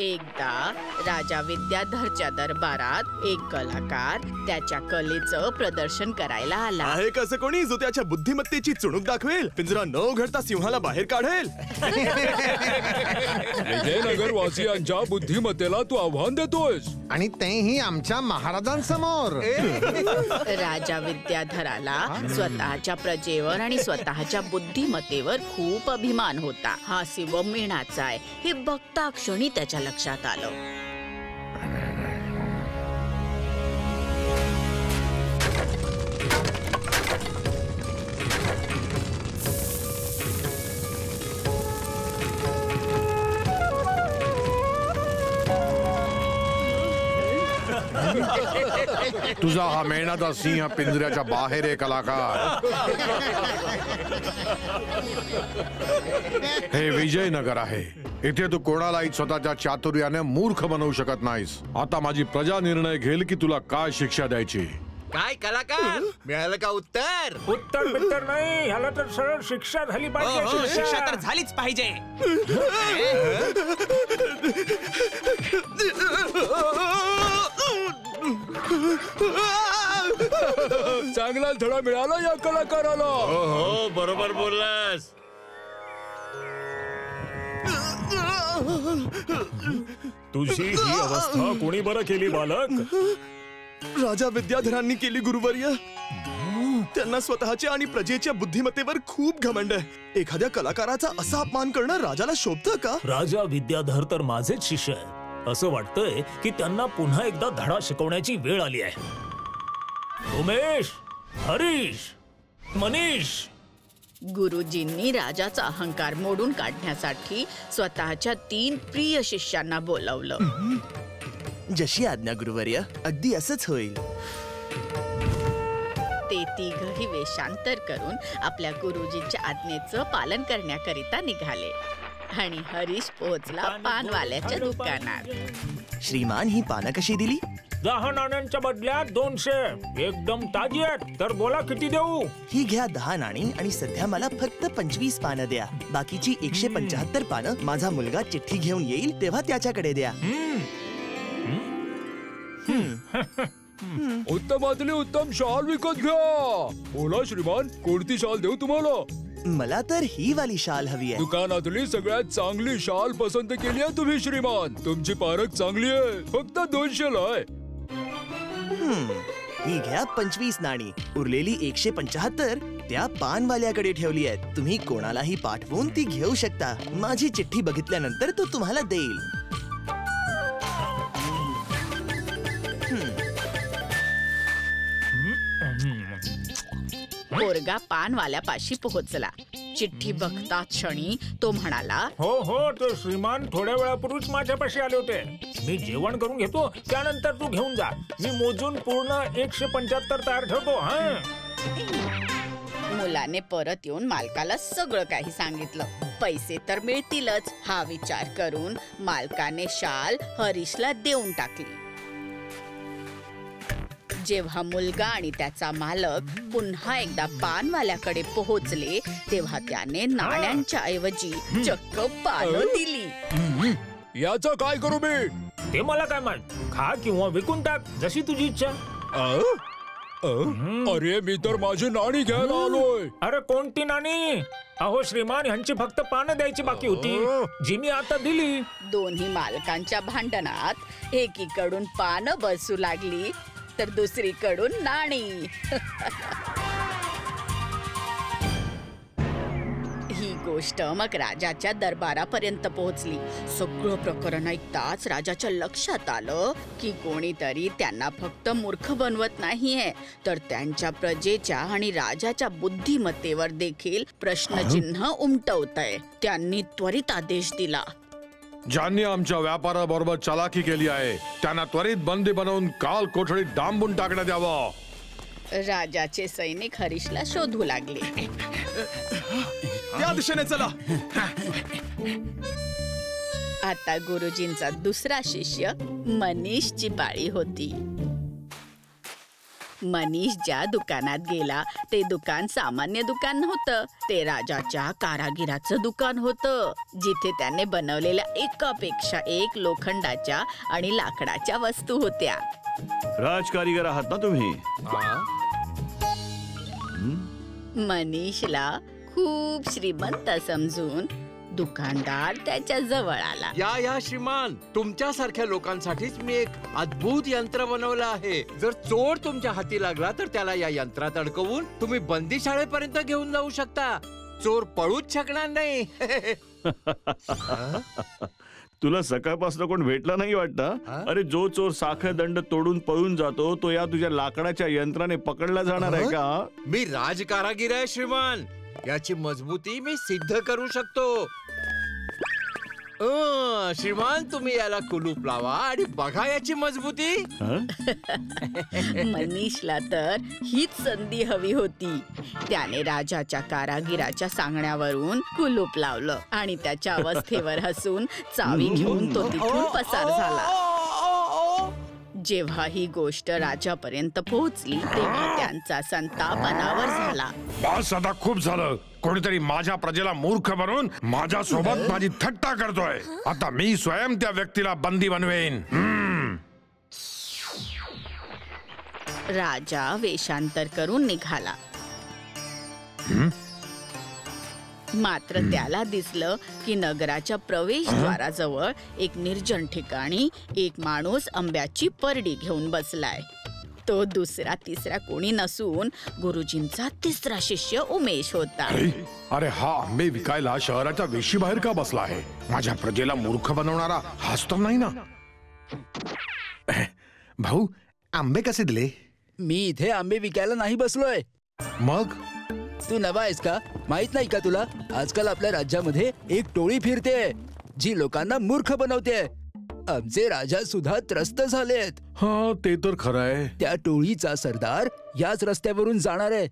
एकदा राजा विद्याधरच्या दरबारात एक कलाकार त्याच्या कलेचं प्रदर्शन करायला आला. आहे कसं कोणी जो त्याच्या बुद्धिमत्तेची चुणूक दाखवेल, पिंजरा न उघडता सिंहाला बाहेर काढेल. विजयनगरवासियांच्या बुद्धिमत्तेला तू आव्हान देतोयस आणि तेही आमच्या महाराजांसमोर. राजा विद्याधराला स्वतःच्या प्रजेवर आणि स्वतःच्या बुद्धिमत्तेवर खूप अभिमान होता. हा शिव मीणाचा आहे हे बघता क्षणी त्याच्या लक्षात आलं. तुझा हा मेणाचा सिंह पिंजऱ्याच्या बाहेर आहे कलाकार. हे विजयनगर आहे. इथे तू कोणालाही स्वतःच्या चातुर्याने मूर्ख बनवू शकत नाहीस. आता माझी प्रजा निर्णय घेईल की तुला काय शिक्षा द्यायची. काय कलाकार मिळालं का उत्तर? उत्तर बित्तर नाही, ह्याला तर सरळ शिक्षा झाली पाहिजे. शिक्षा तर झालीच पाहिजे. चांगला धडा मिळाला या कलाकाराला. हो बरोबर बोललास. तुझी ही अवस्था कोणी बरं केली बालक? राजा विद्याधरांनी केली गुरुवर्य. त्यांना स्वतःच्या आणि प्रजेच्या बुद्धिमत्तेवर खूप घमंड आहे. एखाद्या कलाकाराचा असा अपमान करणं राजाला शोभतं का? राजा विद्याधर तर माझेच शिष्य आहे. असं वाटतंय की त्यांना पुन्हा एकदा धडा शिकवण्याची वेळ आली आहे. उमेश, हरीश, मनीष. गुरुजींनी राजाचा अहंकार मोडून काढण्यासाठी स्वतःच्या 3 प्रिय शिष्यांना बोलवलं. जशी आज्ञा गुरुवर्य. अगदी असंच होईल. ते तिघही वेषांतर करून आपल्या गुरुजींच्या आज्ञेचं पालन करण्याकरिता निघाले आणि हरीश पोहोचला पानवाल्याच्या दुकानात. श्रीमान, ही पानं कशी दिली? 10 नाण्यांच्या बदल्यात 200. एकदम ताजी आहेत. तर बोला किती देऊ? ही घ्या 10 नाणी आणि सध्या मला फक्त 25 पानं द्या. बाकीची 175 पानं माझा मुलगा चिठ्ठी घेऊन येईल तेव्हा त्याच्याकडे द्या. उत्तमातली उत्तम शाल विकत घ्या. बोला श्रीमान, कोणती शाल देऊ तुम्हाला? मला तर ही वाली शाल हवी आहे. दुकानातली सगळ्यात चांगली शाल पसंत केली आहे तुम्ही श्रीमान. तुमची पारख चांगली आहे. फक्त 200 ला आहे. ही घ्या 25 नाणी. उरलेली 175 त्या पानवाल्याकडे ठेवली आहेत. तुम्ही कोणालाही पाठवून ती घेऊ शकता. माझी चिठ्ठी बघितल्यानंतर तो तुम्हाला देईल. पोरगा पानवाल्यापाशी पोहोचला. चिठ्ठी बघताच क्षणी तो म्हणाला, हो हो, तो श्रीमान थोड्या वेळापूर्वीच माझ्यापाशी आले होते. मी जेवण करून घेतो, त्यानंतर तू घेऊन जा. मी मोजून पूर्ण 175 तयार ठेवतो. मुलाने परत येऊन मालकाला सगळं काही सांगितलं. पैसे तर मिळतीलच हा विचार करून मालकाने शाल हरीशला देऊन टाकली. जेव्हा मुलगा आणि त्याचा मालक पुन्हा एकदा पानवाल्याकडे पोहोचले तेव्हा त्याने नाण्यांच्या ऐवजी चक्क पानं दिली. याचं काय करू मी? ते मला काय माहित. खा किंवा विकून टाक, जशी तुझी इच्छा. अरे मी तर माझी नाणी घ्यायला आलोय. अरे कोणती नाणी? अहो श्रीमान, ह्यांची फक्त पानं द्यायची बाकी होती, जी मी आता दिली. दोन्ही मालकांच्या भांडणात एकीकडून पानं बसू लागली तर दुसरीकडून नाणी. ही गोष्ट मग राजाच्या दरबारापर्यंत पोहोचली. सगळं प्रकरण ऐकताच राजाच्या लक्षात आलं की कोणीतरी त्यांना फक्त मूर्ख बनवत नाहीये, तर त्यांच्या प्रजेच्या आणि राजाच्या बुद्धिमत्तेवर देखील प्रश्नचिन्ह उमटवतंय. त्यांनी त्वरित आदेश दिला. ज्यांनी आमच्या व्यापाराबरोबर चलाकी केली आहे त्यांना त्वरित बंदी बनवून काल कोठडीत डांबून टाकण्यात यावं. राजाचे सैनिक हरीशला शोधू लागले. त्या दिशेने चला. आता गुरुजींचा दुसरा शिष्य मनीषची पाळी होती. मनीष ज्या दुकानात गेला ते दुकान सामान्य दुकान नव्हतं. ते राजाच्या कारागिराचं दुकान होतं, जिथे त्याने बनवलेल्या एकापेक्षा एक लोखंडाच्या आणि लाकडाच्या वस्तू होत्या. राजकारीगर आहात ना तुम्ही? मनीषला खूप श्रीमंत समजून दुकानदार त्याच्या जवळ आला. या श्रीमान, तुमच्यासारख्या लोकांसाठीच मी एक अद्भुत यंत्र बनवलं आहे. जर चोर तुमच्या हाती लागला तर त्याला या यंत्रात अडकवून तुम्ही बंदीशाळेपर्यंत घेऊन जाऊ शकता. चोर पळूच शकणार नाही. तुला सकाळपासून कोण भेटला नाही वाटतं? अरे, जो चोर साखर दंड तोडून पळून जातो तो या तुझ्या लाकडाच्या यंत्राने पकडला जाणार आहे का? मी राजकारागीर आहे श्रीमान. याची मजबूती मी सिद्ध करू शकतो. श्रीमान, तुम्ही याला कुलूप लावा आणि बघा याची मजबूती. मनीषला तर हीच संधी हवी होती. त्याने राजाच्या कारागिराच्या सांगण्यावरून कुलूप लावलं आणि त्याच्या अवस्थेवर हसून चावी घेऊन तो तिथून पसार झाला. जेव्हा ही गोष्ट राजापर्यंत पोहोचली तेव्हा त्यांचा संताप अनावर झाला. बस, आता खूप झालं. कोणीतरी माझ्या प्रजेला मूर्ख बनवून माझ्या सोबत माझी थट्टा करतोय. आता मी स्वयं त्या व्यक्तीला बंदी बनवेन. राजा वेषांतर करून निघाला. मात्र त्याला दिसलं की नगराच्या प्रवेशद्वाराजवळ एक निर्जन ठिकाणी एक माणूस आंब्याची परडी घेऊन बसलाय. तो दुसरा तिसरा कोणी नसून गुरुजींचा तिसरा शिष्य उमेश होता. अरे, हा आंबे विकायला शहराच्या वेशीबाहेर का बसला आहे? माझ्या प्रजेला मूर्ख बनवणारा हाच तर नाही ना? भाऊ, आंबे कसे दिले? मी इथे आंबे विकायला नाही बसलोय. मग तू नवा आहेस का? माहित नाही का तुला? आजकाल आपल्या राज्यामध्ये एक टोळी फिरते जी लोकांना मूर्ख बनवते. आमचे राजा सुद्धा त्रस्त झालेत. हा, ते तर खरं आहे. त्या टोळीचा सरदार याच रस्त्यावरून जाणार आहे.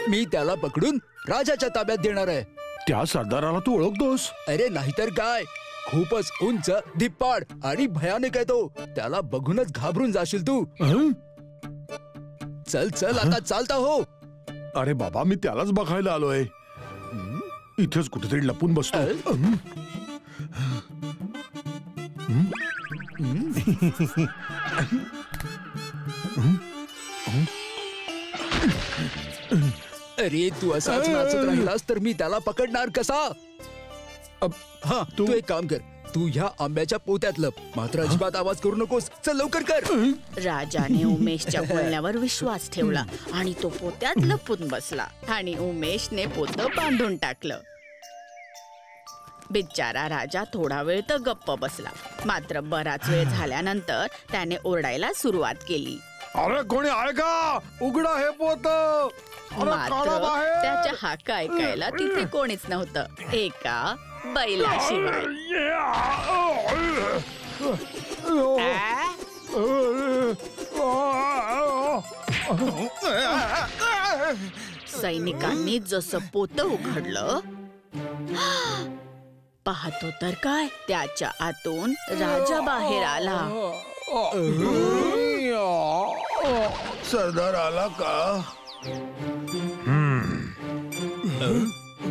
मी त्याला पकडून राजाच्या ताब्यात देणार आहे. त्या सरदाराला तू ओळखतोस? अरे नाहीतर काय, खूपच उंच, धिप्पाड आणि भयानक आहे तो. त्याला बघूनच घाबरून जाशील तू. चल चल, आता चालता हो. अरे बाबा, मी त्यालाच बघायला आलोय. इथेच कुठेतरी लपून बसतो. अरे, तू असाच नाचत राहिलास तर मी त्याला पकडणार कसा? हा, तू एक काम कर. तू ह्या आंब्याच्या पोत्यात लप. मात्र अजिबात आवाज करू नकोस. चल लवकर कर. राजाने उमेशच्या बोलण्यावर विश्वास ठेवला आणि तो पोत्यात लपून बसला आणि उमेशने पोतं बांधून टाकलं. बिचारा राजा थोडा वेळ तर गप्प बसला. मात्र बराच वेळ झाल्यानंतर त्याने ओरडायला सुरुवात केली. अरे, कोणी आहे का? उघडा हे पोत. मात्र त्याच्या हाका ऐकायला तिथे कोणीच नव्हतं, एका बैलाशिवाय. सैनिकांनी जसं पोतं उघडलं, पाहतो तर काय, त्याच्या आतून राजा बाहेर आला. सरदार आला का?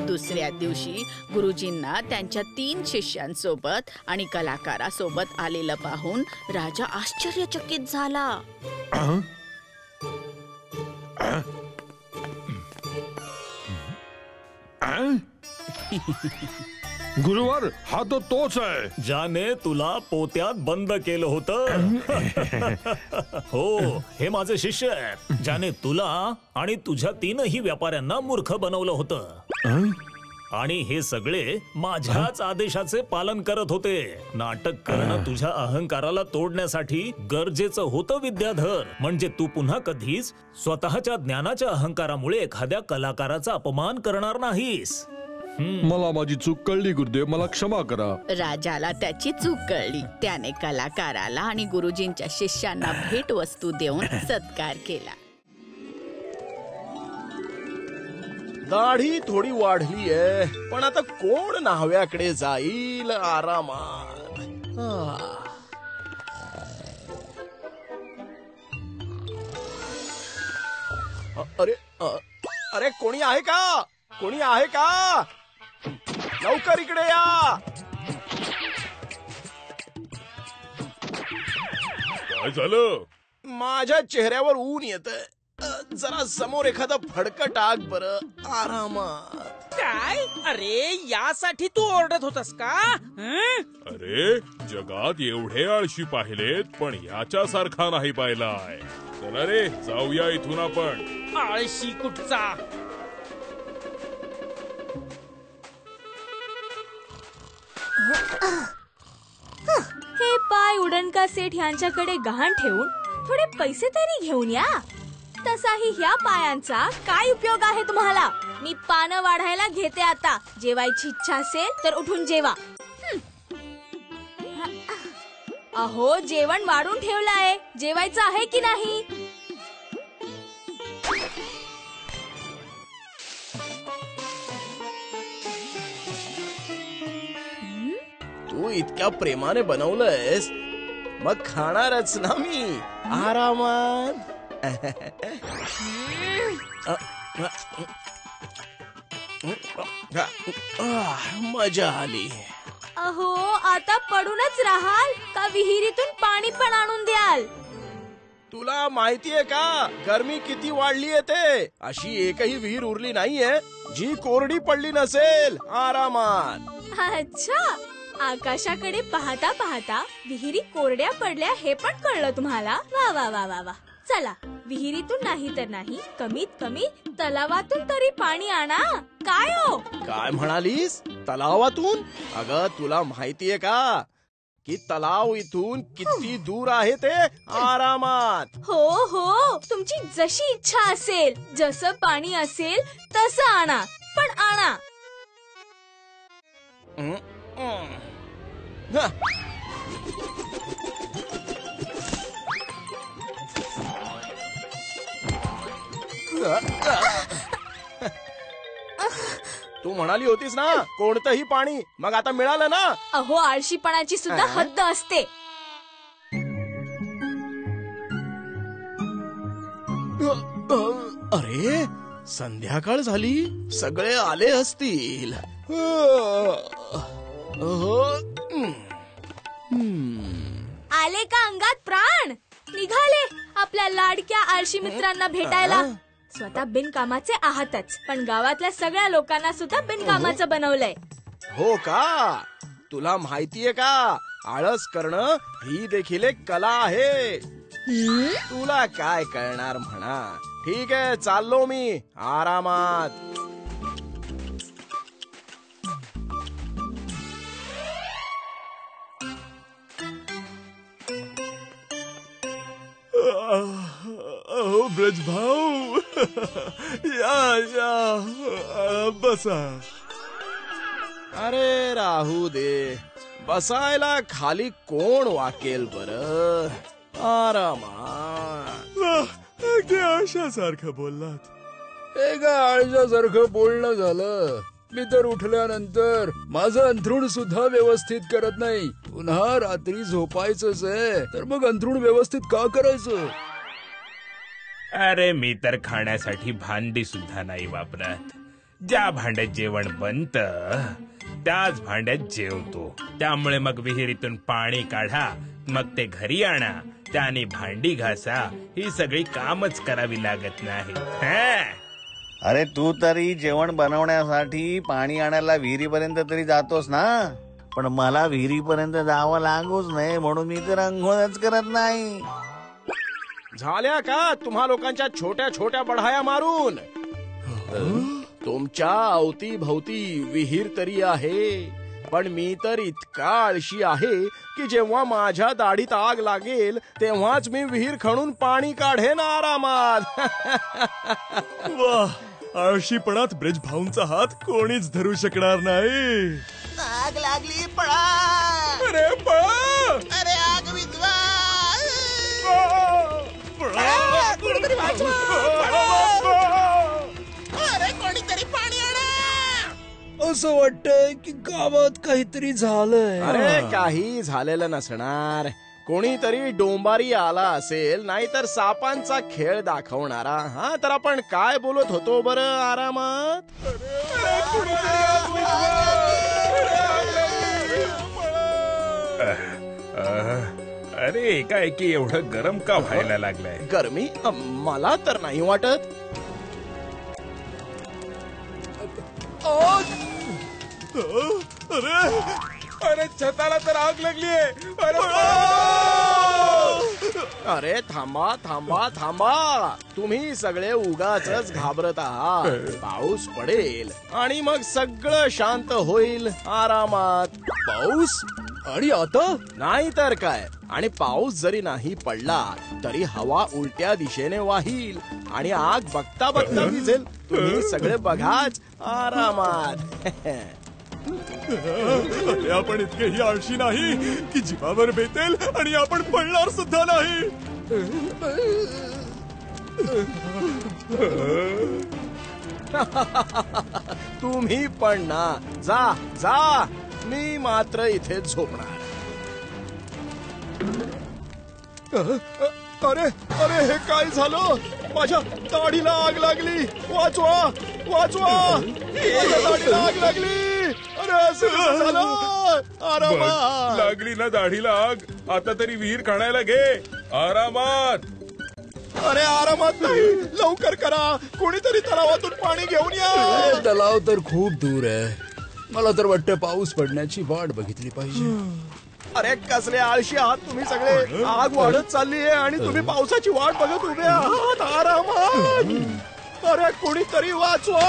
दुसऱ्या दिवशी गुरुजींना त्यांच्या 3 शिष्यांसोबत आणि कलाकारासोबत आलेलं पाहून राजा आश्चर्यचकित झाला. गुरुवर, हा तो तोच आहे ज्याने तुला पोत्यात बंद केलं होतं. हो, हे माझे शिष्य आहे, ज्याने तुला आणि तुझ्या 3ही व्यापाऱ्यांना मूर्ख बनवलं होतं. आणि हे सगळे माझ्याच आदेशाचे पालन करत होते. नाटक करणं तुझ्या अहंकाराला तोडण्यासाठी गरजेचं होतं विद्याधर. म्हणजे तू पुन्हा कधीच स्वतःच्या ज्ञानाच्या अहंकारामुळे एखाद्या कलाकाराचा अपमान करणार नाहीस. मला माझी चूक कळली गुरुदेव, मला क्षमा करा. राजाला त्याची चूक कळली. त्याने कलाकाराला आणि गुरुजींच्या शिष्यांना भेटवस्तू देऊन सत्कार केला. दाढी थोडी वाढली आहे, पण आता कोण न्हाव्याकडे जाईल आरामात. अरे अरे कोणी आहे का? कोणी आहे का? लवकर इकडे या. काय झालं? माझ्या चेहऱ्यावर ऊन येतंय. जरा समोर एखादं फडकं टाक बरं, आरामात. काय? अरे यासाठी तू ओरडत होतास का? अरे जगात एवढे आळशी पाहिलेत पण याच्यासारखा नाही पाहिलाय. चला रे जाऊया इथून आपण. आळशी कुठचा? हे पाय उडणका सेठ यांच्याकडे गहाण ठेवून थोडे पैसे तरी घेऊन या. तसाही ह्या पायांचा काय उपयोग आहे तुम्हाला? मी पानं वाढायला घेते आता. जेवायची इच्छा असेल तर उठून जेवा. अहो जेवण वाढून ठेवलं आहे, जेवायचं आहे की नाही? तू इतक्या प्रेमाने बनवलंयस, मग खाणारच ना मी आरामात. मजा आली. अहो आता पडूनच राहाल का विहिरीतून पाणी पण आणून द्याल? तुला माहितीये का गरमी किती वाढली ते? अशी एकही विहीर उरली नाहीये जी कोरडी पडली नसेल आरामात. अच्छा, आकाशाकडे पाहता पाहता विहिरी कोरड्या पडल्या हे पण कळलं तुम्हाला? वा वा वा वा वा. चला विहिरीतून नाही तर नाही, कमीत कमी तलावातून तरी पाणी आणा. काय हो? काय म्हणालीस? तलावातून? अगं तुला माहितीये का की तलाव इथून किती दूर आहे ते आरामात. हो हो, तुमची जशी इच्छा असेल, जसं पाणी असेल तसं आणा, पण आणा. तू म्हणाली होतीस ना कोणतंही पाणी, मग आता मिळालं ना. अहो आळशीपणाची सुद्धा हद्द असते. अरे संध्याकाळ झाली, सगळे आले असतील. आले का अंगात प्राण? निघाले आपल्या लाडक्या आळशी मित्रांना भेटायला. स्वतः बिनकामाचे आहातच, पण गावातल्या सगळ्या लोकांना सुद्धा बिनकामाचं बनवलंय. हो का? तुला माहितीये का आळस करणं ही देखील एक कला आहे. तुला काय कळणार म्हणा. ठीक आहे चाललो मी आरामात. अहो ब्रज भाऊ या बसा. अरे राहू दे, बसायला खाली कोण वाकेल बरं. आरामात. अगदी आशासारखं बोललात. हे काय आळशासारखं बोलणं झालं? मी तर उठल्यानंतर माझं अंथरूण सुद्धा व्यवस्थित करत नाही. पुन्हा रात्री झोपायचंच आहे, तर मग अंथरूण व्यवस्थित का करायचं? अरे मी तर खाण्यासाठी भांडी सुद्धा नाही वापरत. ज्या भांड्यात जेवण बनतं त्याच भांड्यात जेवतो. त्यामुळे मग विहिरीतून पाणी काढा, मग ते घरी आणा, त्याने भांडी घासा, ही सगळी कामच करावी लागत नाही. अरे तू तरी जेवण बनवण्यासाठी पाणी आणायला विहिरीपर्यंत तरी जातोस ना, पण मला विहिरीपर्यंत जावं लागूच नाही म्हणून मी तर अंघोळच करत नाही. झाल्या का तुम्हा लोकांच्या छोट्या छोट्या बढाया मारून? तुमच्या अवतीभवती विहीर तरी आहे, पण मी तर इतका आळशी आहे की जेव्हा माझ्या दाढीत आग लागेल तेव्हाच मी विहीर खणून पाणी काढेन आरामात. वाह, आळशीपणात ब्रज भाऊंचा हात कोणीच धरू शकणार नाही. आग लागली, पळा. अरे पळा. अरे आग विझवा. कोणीतरी वाचवा. अरे कोणीतरी पाणी आणा. असं वाटतंय की गावात काहीतरी झालंय. अरे काही झालेलं नसणार. कोणीतरी डोंबारी आला असेल, नाहीतर सापांचा खेळ दाखवणारा. हा, तर आपण काय बोलत होतो बरं आरामात? अरे एकाएकी एवढं गरम का व्हायला लागलंय? गरमी मला तर नाही वाटत. अरे छताला तर आग लागलीये. अरे थांबा थांबा थांबा, तुम्ही सगळे उगाचच घाबरत आहात. पाऊस पडेल आणि मग सगळं शांत होईल आरामात. पाऊस? आणि आता नाही तर काय. आणि पाऊस जरी नाही पडला तरी हवा उलट्या दिशेने वाहील आणि आग बघता बघता विझेल. तुम्ही सगळे बघाच आरामात. अरे आपण इतकेही आळशी नाही की जीवावर बेतेल आणि आपण पडणार सुद्धा नाही. तुम्ही पण ना. जा जा, मी मात्र इथे झोपणार. अरे अरे, हे काय झालं? माझ्या दाढीला आग लागली. वाचवा वाचवा, माझ्या दाढीला आग लागली. अरे असं कसं झालं? आरामात. लागली ना दाढीला आग, आता तरी विहीर खणायला घे आरामात. अरे आरामात नाही, लवकर करा. कोणीतरी तलावातून पाणी घेऊन या. तलाव तर खूप दूर आहे. मला तर वाटतं पाऊस पडण्याची वाट बघितली पाहिजे. अरे कसले आळशी आहात तुम्ही सगळे. आग वाढत चालली आहे आणि तुम्ही पावसाची वाट बघत उभे आहात आरामात. अरे कोणीतरी वाचवा.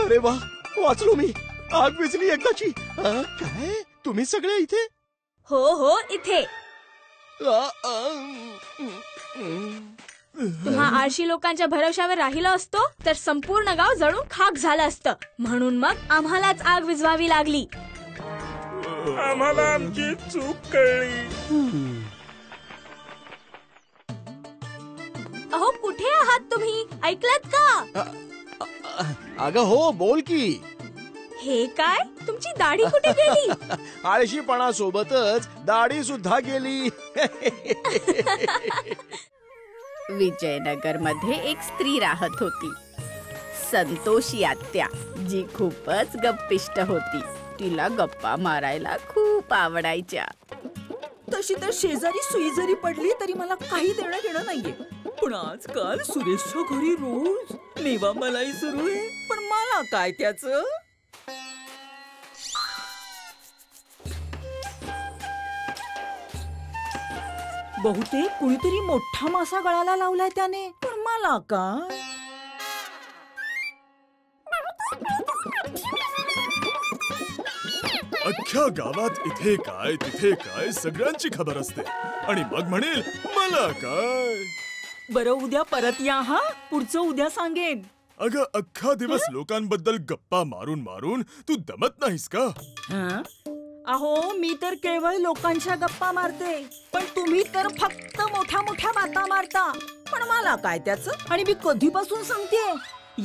अरे वा, वाचलो मी. आग विझली एकदाची. काय तुम्ही सगळे इथे? हो हो, इथे. तुम्हा आळशी लोकांच्या भरवशावर राहिलं असतो तर संपूर्ण गाव जळून खाक झालं असतं. म्हणून मग आम्हालाच आग विझवावी लागली. आम्हाला आमची चूक कळली. अहो, कुठे आहात तुम्ही? ऐकलत का? अगं हो, बोल की. हे काय, तुमची दाढी कुठे गेली? आळशीपणा सोबतच दाढी सुद्धा गेली. विजयनगर मध्ये एक स्त्री राहत होती, संतोषी आत्या, जी खूपच गप्पिष्ट होती. तिला गप्पा मारायला खूप आवडायच्या. तशी तर शेजारी सुई जरी पडली तरी मला काही देणं घेणं नाहीये. पण आजकाल सुरेशच्या घरी रोज मेवा मलाई सुरू आहे. पण मला काय त्याचं? बहुतेक कुणीतरी मोठा मासा गळाला लावलाय त्याने. पण मला काय? अख्ख्या गावात इथे काय तिथे काय सगळ्यांची खबर असते आणि मग म्हणेल मला काय. बरं, उद्या परत या. हा, पुढचं उद्या सांगेन. अगं अख्खा दिवस लोकांबद्दल गप्पा मारून मारून तू दमत नाहीस का? अहो, मी तर केवळ लोकांच्या गप्पा मारते, पण तुम्ही तर फक्त मोठ्या मोठ्या बाता मारता. पण मला काय त्याचं? आणि मी कधीपासून सांगतेय,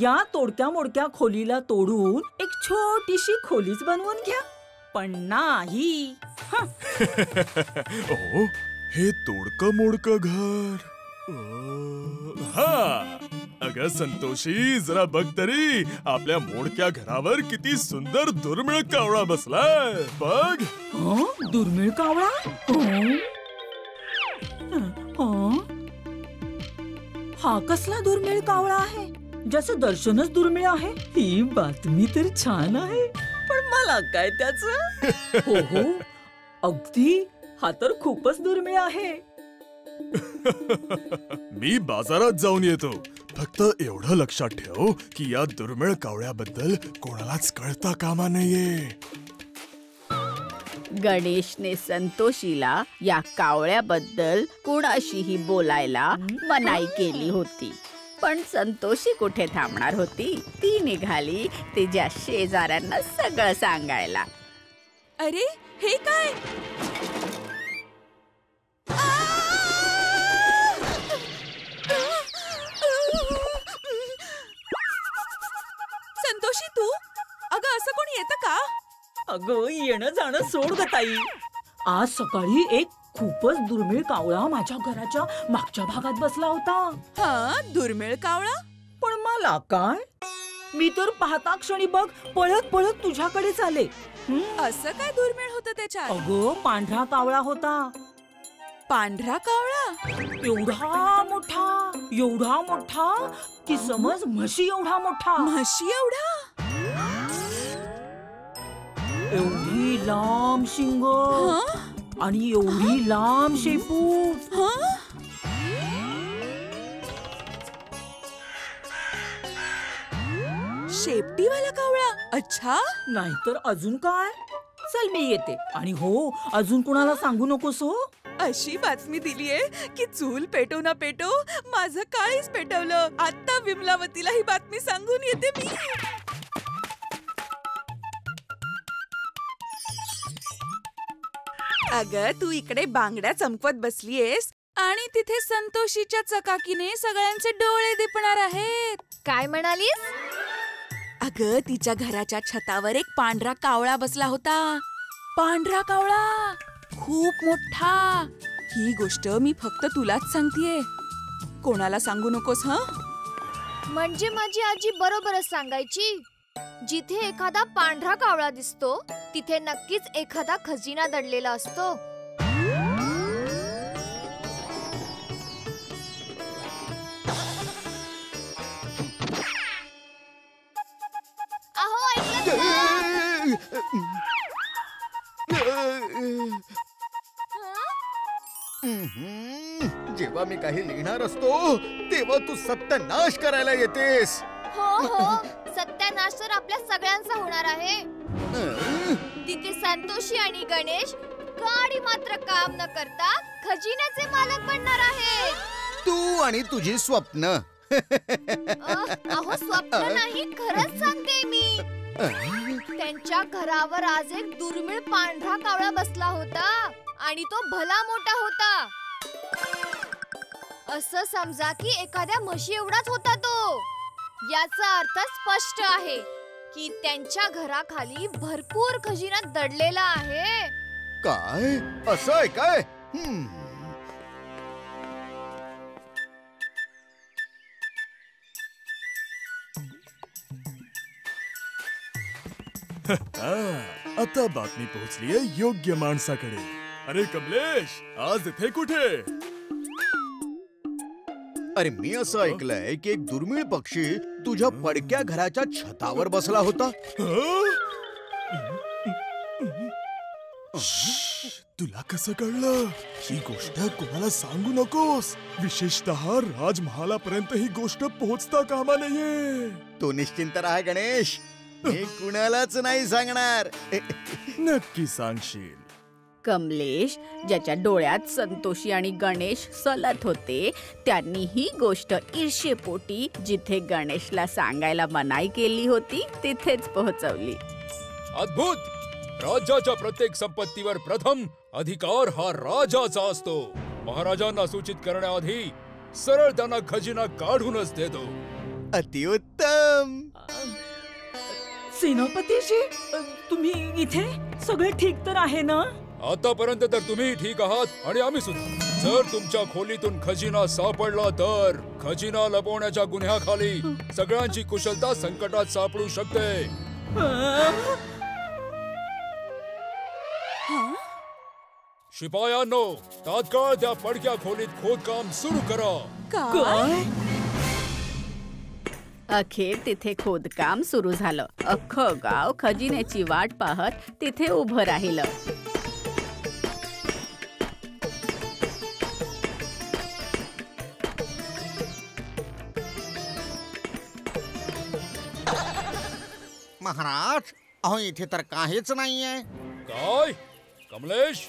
या तोडक्या मोडक्या खोलीला तोडून एक छोटीशी खोलीच बनवून घ्या. पण नाही. ओ, हे तोडकं मोडकं घर. हा, अगं संतोषी, जरा बघ तरी आपल्या मोडक्या घरावर किती सुंदर दुर्मिळ कावळा बसलाय. बघ. दुर्मिळ कावळा? हा कसला दुर्मिळ कावळा आहे? ज्याचं दर्शनच दुर्मिळ आहे. ही बातमी तर छान आहे, पण मला काय त्याचं? हो हो, अगदी. हा तर खूपच दुर्मिळ आहे. मी बाजारात जाऊन येतो. फक्त एवढं लक्षात ठेव की या दुर्मिळ कावळ्याबद्दल कोणालाच कळता कामा नये. गणेशने संतोषीला या कावळ्याबद्दल कुणाशीही बोलायला मनाई केली होती. पण संतोषी कुठे थांबणार होती? ती निघाली तिच्या शेजाऱ्यांना सगळं सांगायला. अरे हे काय? संतोषी, तू? अगं असं कोणी येतं का? अगं येणं जाणं सोड ग ताई. आज सकाळी एक खूपच दुर्मिळ कावळा माझ्या घराच्या मागच्या भागात बसला होता. हा, दुर्मिळ कावळा? पण मला काय, मी तर पाहता क्षणी बघ पळत पळत तुझ्याकडेच आले. असं काय दुर्मिळ होतं त्याच्यात? अगं पांढरा कावळा होता. पांढरा कावळा? एवढा मोठा की समज म्हशी एवढा मोठा. म्हशी एवढा? एवढी लांब शिंग आणि एवढी लांब शेपूट. शेपटीवाला कावळा? अच्छा. नाहीतर अजून काय. चल मी येते. आणि हो, अजून कुणाला सांगू नकोस हो. अशी बातमी दिलीये की चूल पेटो ना पेटो माझं काळीच पेटवलं. आता विमलावतीला ही बातमी सांगून येते मी. अगं तू इकडे बांगड्या चमकवत बसलीयेस आणि तिथे संतोषीच्या चकाकीने सगळ्यांचे डोळे दिपणार आहेत. काय म्हणालीस? अगं तिच्या घराच्या छतावर एक पांढरा कावळा बसला होता. पांढरा कावळा, खूप मोठा. ही गोष्ट मी फक्त तुलाच सांगतेय, कोणाला सांगू नकोस. म्हणजे माझी आजी बरोबरच सांगायची. जिथे एखादा पांढरा कावळा दिसतो तिथे नक्कीच एखादा खजिना दडलेला असतो. अहो ऐकलं जेव्हा मी काही लिहिणार असतो तेव्हा तू सत्यानाश करायला येतेस. हो, सत्यानाश तर आपल्या सगळ्यांचा होणार आहे. तिथे संतोषी आणि गणेश गाडी मात्र काम न करता खजिन्याचे मालक बनणार आहेत. तू आणि तुझी स्वप्न. अहो स्वप्न नाही, खरंच सांगते मी. त्यांच्या घरावर आज एक दुर्मिळ पांढरा कावळा बसला होता आणि तो भला मोठा होता. असं समजा की एखाद्या म्हशी एवढाच होता तो. याचा अर्थ स्पष्ट आहे की त्यांच्या घराखाली भरपूर खजिना दडलेला आहे. काय असं आहे काय? आता बातमी पोहोचलीये योग्य माणसाकडे. अरे कमलेश, आज इथे कुठे? अरे मी असं ऐकलंय की एक दुर्मिळ पक्षी तुझ्या पडक्या घराच्या छतावर बसला होता. तुला कसं कळलं? ही गोष्ट कोणाला सांगू नकोस. विशेषतः राजमहालापर्यंत ही गोष्ट पोहोचता कामा नाहीये. तो निश्चिंत राहा गणेश, मी कुणालाच नाही सांगणार. नक्की सांगशील. कमलेश, ज्याच्या डोळ्यात संतोषी आणि गणेश सलत होते, त्यांनी ही गोष्ट ईर्ष्येपोटी जिथे गणेशला सांगायला मनाई केली होती तिथेच पोहोचवली. अद्भुत. राज्याच्या प्रत्येक संपत्तीवर प्रथम अधिकार हा राजाचा असतो. महाराजांना सूचित करण्याआधी सरळ त्यांना खजिना काढूनच देतो. अतिउत्तम. सेनापतीजी, तुम्ही इथे? सगळे ठीक तर आहे ना? आतापर्यंत तर तुम्ही ठीक आहात आणि आम्ही सुद्धा. जर तुमच्या खोलीतून खजिना सापडला तर खजिना लपवण्याच्या गुन्ह्याखाली सगळ्यांची कुशलता संकटात सापडू शकते. शिपायांनो, तात्काळ त्या पडक्या खोलीत खोदकाम सुरू करा. काय? अखेर तिथे खोदकाम सुरू झालं. अख्खं गाव खजिन्याची वाट पाहत तिथे उभं राहिलं. महाराज, अहो इथे तर काहीच नाहीये. काय कमलेश,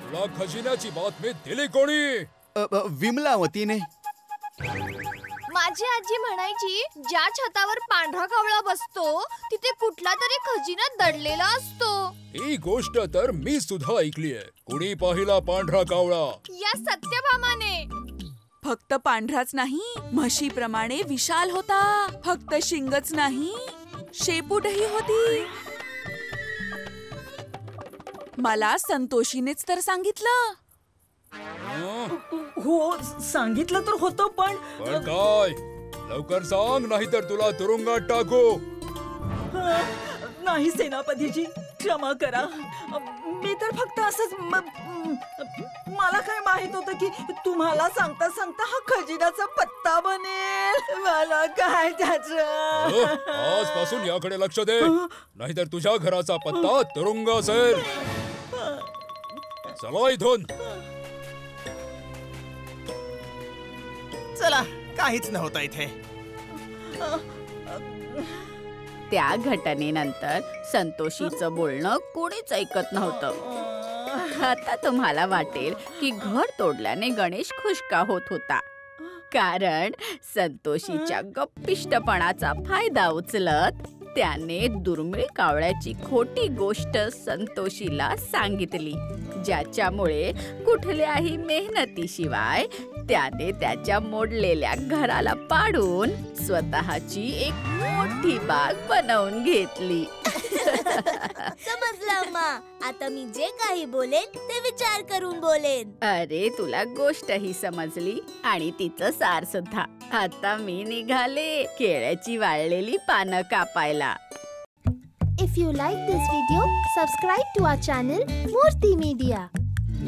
तुला खजिन्याची बातमी दिली कोणी? विमलावतीने. माझी आजी म्हणायची, ज्या छतावर पांढरा कावळा बसतो तिथे कुठला तरी खजिना दडलेला असतो. ही गोष्ट तर मी सुद्धा ऐकलीये. कुणी पाहिला पांढरा कावळा? या सत्यभामाने. फक्त पांढराच नाही, म्हशीप्रमाणे विशाल होता. फक्त शिंगच नाही, शेपूटही होती. मला संतोषीनेच तर सांगितलं. हो सांगितलं तर होतं पण काय लवकर सांग, नाहीतर तुला तुरुंगात टाकू. नाही सेनापतीजी, क्षमा करा. मी तर फक्त असंच मला काय माहित होतं की तुम्हाला सांगता सांगता हा खजिन्याचा पत्ता बनेल. मला काय त्याचं. आजपासून याकडे लक्ष दे, नाहीतर तुझ्या घराचा पत्ता तुरुंग असेल. चला इथून. चला, काहीच नव्हतं इथे. त्या घटनेनंतर संतोषीचं बोलणं कोणीच ऐकत नव्हतं. आता तुम्हाला वाटेल की घर तोडल्याने गणेश खुश का होत होता, कारण संतोषीच्या गप्पिष्टपणाचा फायदा उचलत त्याने दुर्मिळ कावळ्याची खोटी गोष्ट संतोषीला सांगितली, ज्याच्यामुळे कुठल्याही मेहनतीशिवाय त्याने त्याच्या मोडलेल्या घराला पाडून स्वतःची एक मोठी बाग बनवून घेतली. समजलं अम्मा. आता मी जे काही बोलेन ते विचार करून बोलेन. अरे तुला गोष्टही समजली आणि तिचं सार सुद्धा. आता मी निघाले केळ्याची वाळलेली पानं कापायला. If you like this video, subscribe to our channel Murthy Media.